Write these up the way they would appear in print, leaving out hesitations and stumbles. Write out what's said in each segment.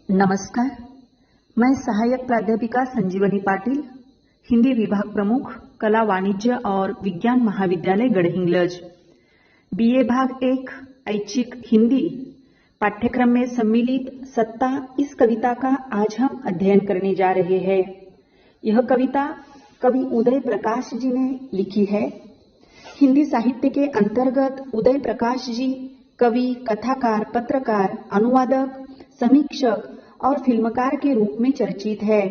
नमस्कार, मैं सहायक प्राध्यापिका संजीवनी पाटिल, हिंदी विभाग प्रमुख, कला वाणिज्य और विज्ञान महाविद्यालय गढ़हिंग्लज। बीए भाग 1 ऐच्छिक हिंदी पाठ्यक्रम में सम्मिलित सत्ता इस कविता का आज हम अध्ययन करने जा रहे हैं। यह कविता कवि उदय प्रकाश जी ने लिखी है। हिंदी साहित्य के अंतर्गत उदय प्रकाश जी कवि, कथाकार, पत्रकार, अनुवादक, समीक्षक और फिल्मकार के रूप में चर्चित है।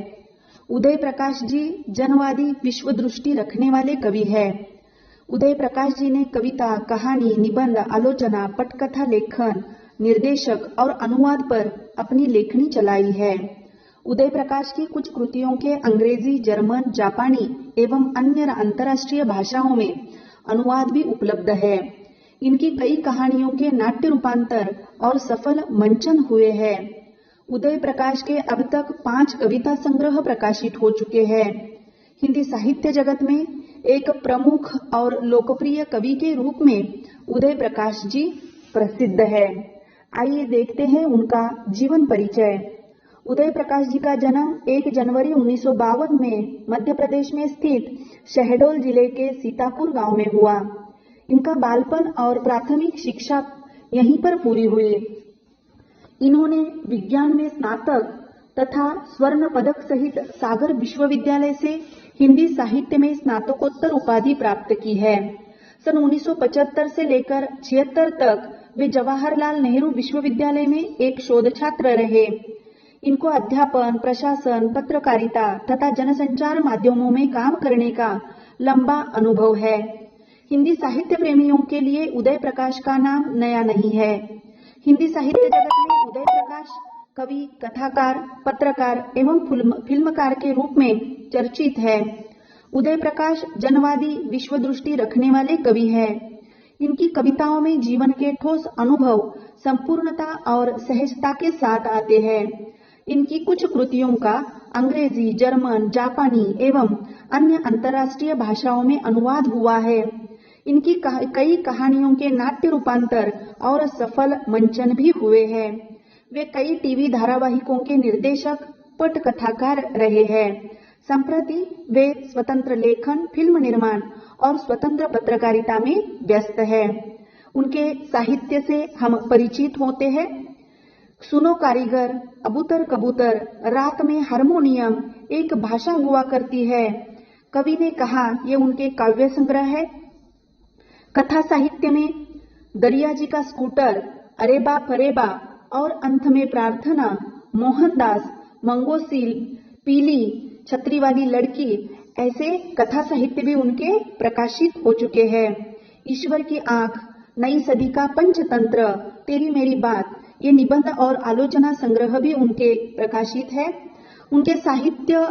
उदय प्रकाश जी जनवादी विश्व दृष्टि रखने वाले कवि है। उदय प्रकाश जी ने कविता, कहानी, निबंध, आलोचना, पटकथा लेखन, निर्देशक और अनुवाद पर अपनी लेखनी चलाई है। उदय प्रकाश की कुछ कृतियों के अंग्रेजी, जर्मन, जापानी एवं अन्य अंतर्राष्ट्रीय भाषाओं में अनुवाद भी उपलब्ध है। इनकी कई कहानियों के नाट्य रूपांतर और सफल मंचन हुए हैं। उदय प्रकाश के अब तक 5 कविता संग्रह प्रकाशित हो चुके हैं। हिंदी साहित्य जगत में एक प्रमुख और लोकप्रिय कवि के रूप में उदय प्रकाश जी प्रसिद्ध है। आइए देखते हैं उनका जीवन परिचय। उदय प्रकाश जी का जन्म 1 जनवरी 1952 में मध्य प्रदेश में स्थित शहडोल जिले के सीतापुर गांव में हुआ। इनका बालपन और प्राथमिक शिक्षा यहीं पर पूरी हुई। इन्होंने विज्ञान में स्नातक तथा स्वर्ण पदक सहित सागर विश्वविद्यालय से हिंदी साहित्य में स्नातकोत्तर उपाधि प्राप्त की है। सन 1975 से लेकर 76 तक वे जवाहरलाल नेहरू विश्वविद्यालय में एक शोध छात्र रहे। इनको अध्यापन, प्रशासन, पत्रकारिता तथा जनसंचार माध्यमों में काम करने का लंबा अनुभव है। हिंदी साहित्य प्रेमियों के लिए उदय प्रकाश का नाम नया नहीं है। हिंदी साहित्य जगत में उदय प्रकाश कवि, कथाकार, पत्रकार एवं फिल्मकार के रूप में चर्चित है। उदय प्रकाश जनवादी विश्व दृष्टि रखने वाले कवि हैं। इनकी कविताओं में जीवन के ठोस अनुभव संपूर्णता और सहजता के साथ आते हैं। इनकी कुछ कृतियों का अंग्रेजी, जर्मन, जापानी एवं अन्य अंतर्राष्ट्रीय भाषाओं में अनुवाद हुआ है। इनकी कई कहानियों के नाट्य रूपांतर और सफल मंचन भी हुए हैं। वे कई टीवी धारावाहिकों के निर्देशक, पटकथाकार रहे हैं। संप्रति वे स्वतंत्र लेखन, फिल्म निर्माण और स्वतंत्र पत्रकारिता में व्यस्त है। उनके साहित्य से हम परिचित होते हैं। सुनो कारीगर, अबूतर कबूतर, रात में हारमोनियम, एक भाषा हुआ करती है, कवि ने कहा, ये उनके काव्य संग्रह है। कथा साहित्य में दरिया जी का स्कूटर, अरे बा और अंत में प्रार्थना, मोहनदास, मंगोसील, पीली, छतरी वाली लड़की, ऐसे कथा साहित्य भी उनके प्रकाशित हो चुके हैं। ईश्वर की आंख, नई सदी का पंचतंत्र, तेरी मेरी बात, ये निबंध और आलोचना संग्रह भी उनके प्रकाशित है। उनके साहित्य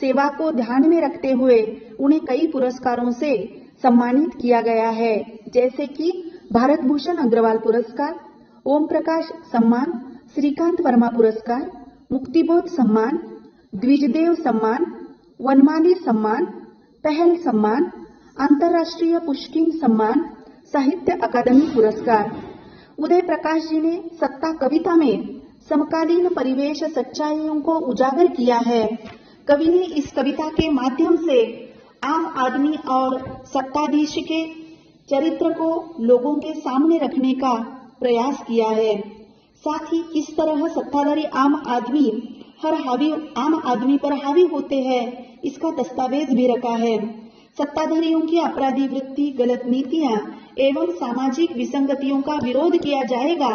सेवा को ध्यान में रखते हुए उन्हें कई पुरस्कारों से सम्मानित किया गया है, जैसे कि भारत भूषण अग्रवाल पुरस्कार, ओम प्रकाश सम्मान, श्रीकांत वर्मा पुरस्कार, मुक्तिबोध सम्मान, द्विजदेव सम्मान, वनमाली सम्मान, पहल सम्मान, अंतर्राष्ट्रीय पुष्किन सम्मान, साहित्य अकादमी पुरस्कार। उदय प्रकाश जी ने सत्ता कविता में समकालीन परिवेश सच्चाइयों को उजागर किया है। कवि ने इस कविता के माध्यम से आम आदमी और सत्ताधीश के चरित्र को लोगों के सामने रखने का प्रयास किया है। साथ ही किस तरह सत्ताधारी आम आदमी पर हावी होते हैं, इसका दस्तावेज भी रखा है। सत्ताधारियों की अपराधी वृत्ति, गलत नीतियां एवं सामाजिक विसंगतियों का विरोध किया जाएगा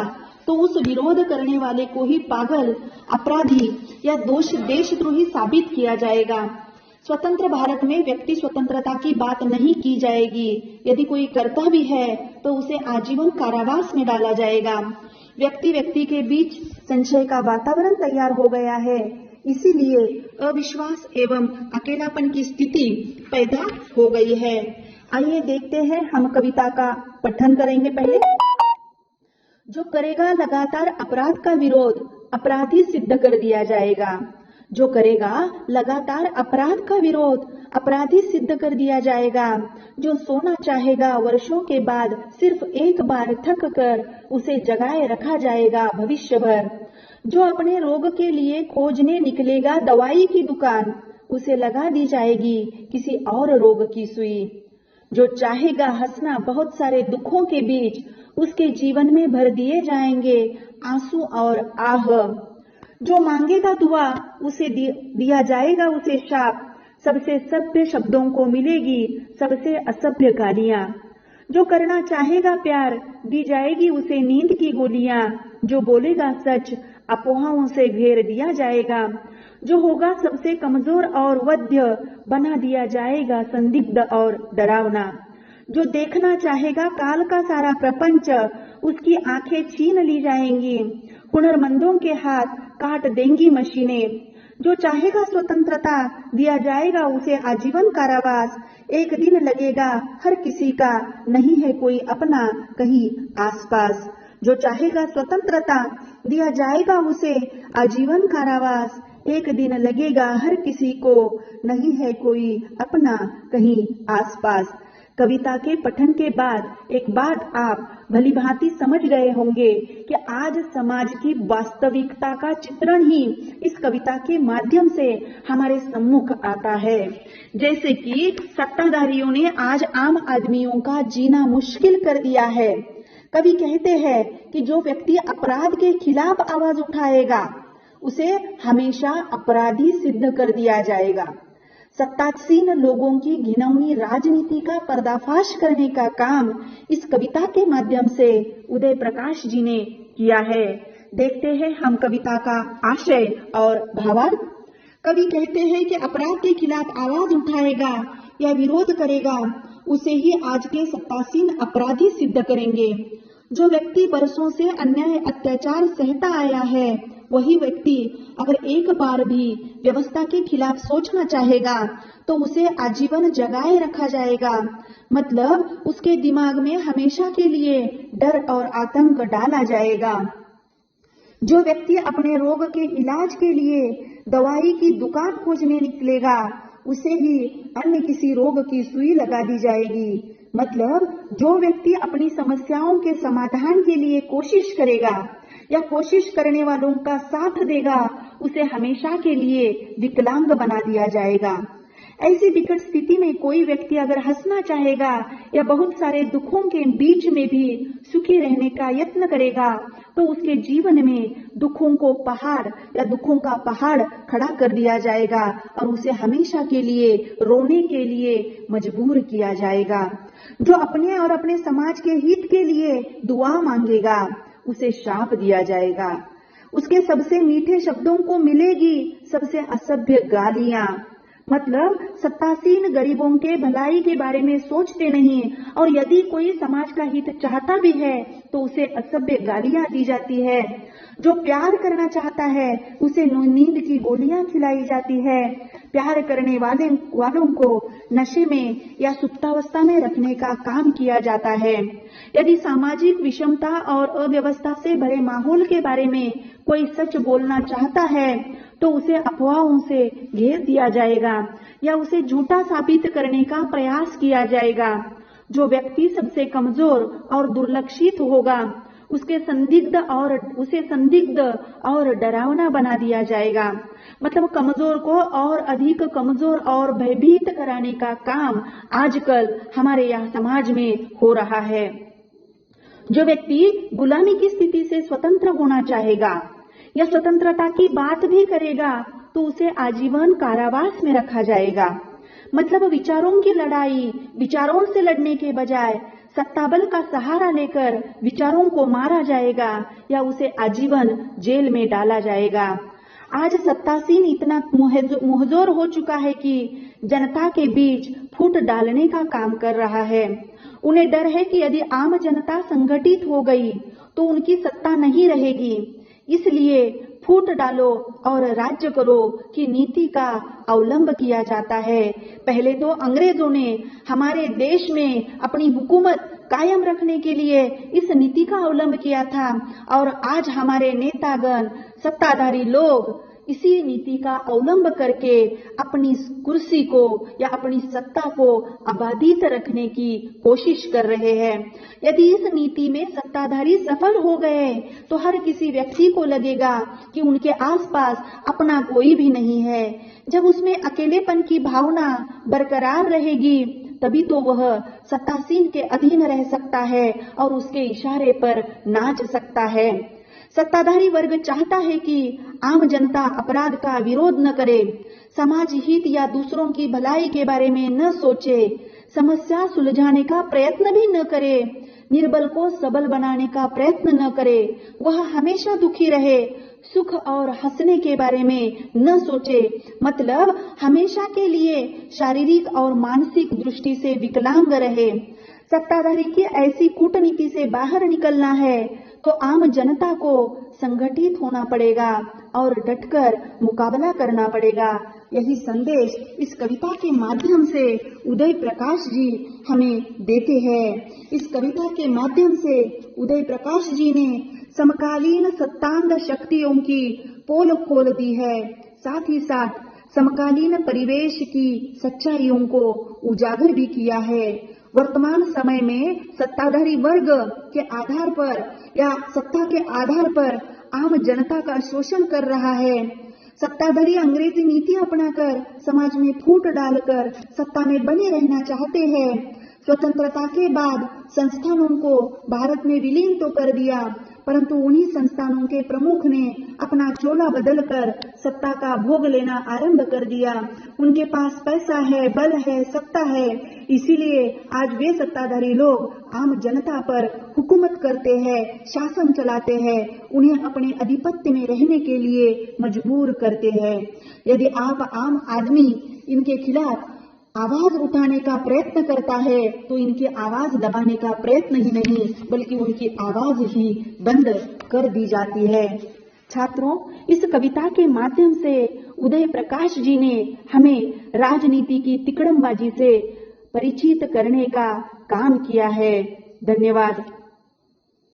तो उस विरोध करने वाले को ही पागल, अपराधी या देशद्रोही साबित किया जाएगा। स्वतंत्र भारत में व्यक्ति स्वतंत्रता की बात नहीं की जाएगी। यदि कोई करता भी है तो उसे आजीवन कारावास में डाला जाएगा। व्यक्ति के बीच संशय का वातावरण तैयार हो गया है, इसीलिए अविश्वास एवं अकेलापन की स्थिति पैदा हो गई है। आइए देखते हैं, हम कविता का पठन करेंगे। पहले, जो करेगा लगातार अपराध का विरोध, अपराधी सिद्ध कर दिया जाएगा। जो करेगा लगातार अपराध का विरोध, अपराधी सिद्ध कर दिया जाएगा। जो सोना चाहेगा वर्षों के बाद सिर्फ एक बार थक कर, उसे जगाए रखा जाएगा भविष्य भर। जो अपने रोग के लिए खोजने निकलेगा दवाई की दुकान, उसे लगा दी जाएगी किसी और रोग की सुई। जो चाहेगा हंसना बहुत सारे दुखों के बीच, उसके जीवन में भर दिए जाएंगे आंसू और आह। जो मांगेगा दुआ, उसे दिया जाएगा उसे शाप। सबसे सभ्य शब्दों को मिलेगी सबसे असभ्य गालियां। जो करना चाहेगा प्यार, दी जाएगी उसे नींद की गोलियां। जो बोलेगा सच, अफवाहों से घेर दिया जाएगा। जो होगा सबसे कमजोर और वध्य, बना दिया जाएगा संदिग्ध और डरावना। जो देखना चाहेगा काल का सारा प्रपंच, उसकी आंखें छीन ली जाएंगी। हुनरमंदों के हाथ काट देंगी मशीनें। जो चाहेगा स्वतंत्रता, दिया जाएगा उसे आजीवन कारावास। एक दिन लगेगा हर किसी का, नहीं है कोई अपना कहीं आसपास। जो चाहेगा स्वतंत्रता, दिया जाएगा उसे आजीवन कारावास। एक दिन लगेगा हर किसी को, नहीं है कोई अपना कहीं आसपास। कविता के पठन के बाद एक बात आप भलीभांति समझ गए होंगे कि आज समाज की वास्तविकता का चित्रण ही इस कविता के माध्यम से हमारे सम्मुख आता है। जैसे कि सत्ताधारियों ने आज आम आदमियों का जीना मुश्किल कर दिया है। कवि कहते हैं कि जो व्यक्ति अपराध के खिलाफ आवाज उठाएगा, उसे हमेशा अपराधी सिद्ध कर दिया जाएगा। सत्तासीन लोगों की घिनौनी राजनीति का पर्दाफाश करने का काम इस कविता के माध्यम से उदय प्रकाश जी ने किया है। देखते हैं हम कविता का आशय और भावार्थ। कवि कहते हैं कि अपराध के खिलाफ आवाज उठाएगा या विरोध करेगा, उसे ही आज के सत्तासीन अपराधी सिद्ध करेंगे। जो व्यक्ति बरसों से अन्याय अत्याचार सहता आया है, वही व्यक्ति अगर एक बार भी व्यवस्था के खिलाफ सोचना चाहेगा तो उसे आजीवन जगाए रखा जाएगा। मतलब उसके दिमाग में हमेशा के लिए डर और आतंक डाला जाएगा। जो व्यक्ति अपने रोग के इलाज के लिए दवाई की दुकान खोजने निकलेगा, उसे ही अन्य किसी रोग की सुई लगा दी जाएगी। मतलब जो व्यक्ति अपनी समस्याओं के समाधान के लिए कोशिश करेगा या कोशिश करने वालों का साथ देगा, उसे हमेशा के लिए विकलांग बना दिया जाएगा। ऐसी विकट स्थिति में कोई व्यक्ति अगर हंसना चाहेगा या बहुत सारे दुखों के बीच में भी सुखी रहने का यत्न करेगा, तो उसके जीवन में दुखों का पहाड़ खड़ा कर दिया जाएगा और उसे हमेशा के लिए रोने के लिए मजबूर किया जाएगा। जो अपने और अपने समाज के हित के लिए दुआ मांगेगा, उसे शाप दिया जाएगा। उसके सबसे मीठे शब्दों को मिलेगी सबसे असभ्य गालियां। मतलब सत्तासीन गरीबों के भलाई के बारे में सोचते नहीं, और यदि कोई समाज का हित चाहता भी है तो उसे असभ्य गालियां दी जाती है। जो प्यार करना चाहता है उसे नींद की गोलियां खिलाई जाती है। प्यार करने वालों को नशे में या सुप्तावस्था में रखने का काम किया जाता है। यदि सामाजिक विषमता और अव्यवस्था से भरे माहौल के बारे में कोई सच बोलना चाहता है तो उसे अफवाहों से घेर दिया जाएगा या उसे झूठा साबित करने का प्रयास किया जाएगा। जो व्यक्ति सबसे कमजोर और दुर्लक्षित होगा, उसे संदिग्ध और डरावना बना दिया जाएगा। मतलब कमजोर को और अधिक कमजोर और भयभीत कराने का काम आजकल हमारे यहाँ समाज में हो रहा है। जो व्यक्ति गुलामी की स्थिति से स्वतंत्र होना चाहेगा या स्वतंत्रता की बात भी करेगा तो उसे आजीवन कारावास में रखा जाएगा। मतलब विचारों की लड़ाई विचारों से लड़ने के बजाय सत्ताबल का सहारा लेकर विचारों को मारा जाएगा या उसे आजीवन जेल में डाला जाएगा। आज सत्तासीन इतना मुहजोर हो चुका है कि जनता के बीच फूट डालने का काम कर रहा है। उन्हें डर है कि यदि आम जनता संगठित हो गई तो उनकी सत्ता नहीं रहेगी। इसलिए फूट डालो और राज्य करो की नीति का अवलंब किया जाता है। पहले तो अंग्रेजों ने हमारे देश में अपनी हुकूमत कायम रखने के लिए इस नीति का अवलंब किया था, और आज हमारे नेतागण सत्ताधारी लोग इसी नीति का अवलंब करके अपनी कुर्सी को या अपनी सत्ता को अबाधित रखने की कोशिश कर रहे हैं। यदि इस नीति में सत्ताधारी सफल हो गए तो हर किसी व्यक्ति को लगेगा कि उनके आसपास अपना कोई भी नहीं है। जब उसमें अकेलेपन की भावना बरकरार रहेगी तभी तो वह सत्तासीन के अधीन रह सकता है और उसके इशारे पर नाच सकता है। सत्ताधारी वर्ग चाहता है कि आम जनता अपराध का विरोध न करे, समाज हित या दूसरों की भलाई के बारे में न सोचे, समस्या सुलझाने का प्रयत्न भी न करे, निर्बल को सबल बनाने का प्रयत्न न करे, वह हमेशा दुखी रहे, सुख और हंसने के बारे में न सोचे, मतलब हमेशा के लिए शारीरिक और मानसिक दृष्टि से विकलांग रहे। सत्ताधारी की ऐसी कूटनीति से बाहर निकलना है तो आम जनता को संगठित होना पड़ेगा और डटकर मुकाबला करना पड़ेगा। यही संदेश इस कविता के माध्यम से उदय प्रकाश जी हमें देते हैं। इस कविता के माध्यम से उदय प्रकाश जी ने समकालीन सत्तांध शक्तियों की पोल खोल दी है, साथ ही साथ समकालीन परिवेश की सच्चाइयों को उजागर भी किया है। वर्तमान समय में सत्ताधारी वर्ग के आधार पर या सत्ता के आधार पर आम जनता का शोषण कर रहा है। सत्ताधारी अंग्रेजी नीति अपनाकर समाज में फूट डालकर सत्ता में बने रहना चाहते हैं। स्वतंत्रता के बाद संस्थानों को भारत में विलीन तो कर दिया, परंतु उन्हीं संस्थानों के प्रमुख ने अपना चोला बदलकर सत्ता का भोग लेना आरंभ कर दिया। उनके पास पैसा है, बल है, सत्ता है, इसीलिए आज वे सत्ताधारी लोग आम जनता पर हुकूमत करते हैं, शासन चलाते हैं, उन्हें अपने आधिपत्य में रहने के लिए मजबूर करते हैं। यदि आप आम आदमी इनके खिलाफ आवाज उठाने का प्रयत्न करता है तो इनकी आवाज दबाने का प्रयत्न ही नहीं बल्कि उनकी आवाज ही बंद कर दी जाती है। छात्रों, इस कविता के माध्यम से उदय प्रकाश जी ने हमें राजनीति की तिकड़मबाजी से परिचित करने का काम किया है। धन्यवाद।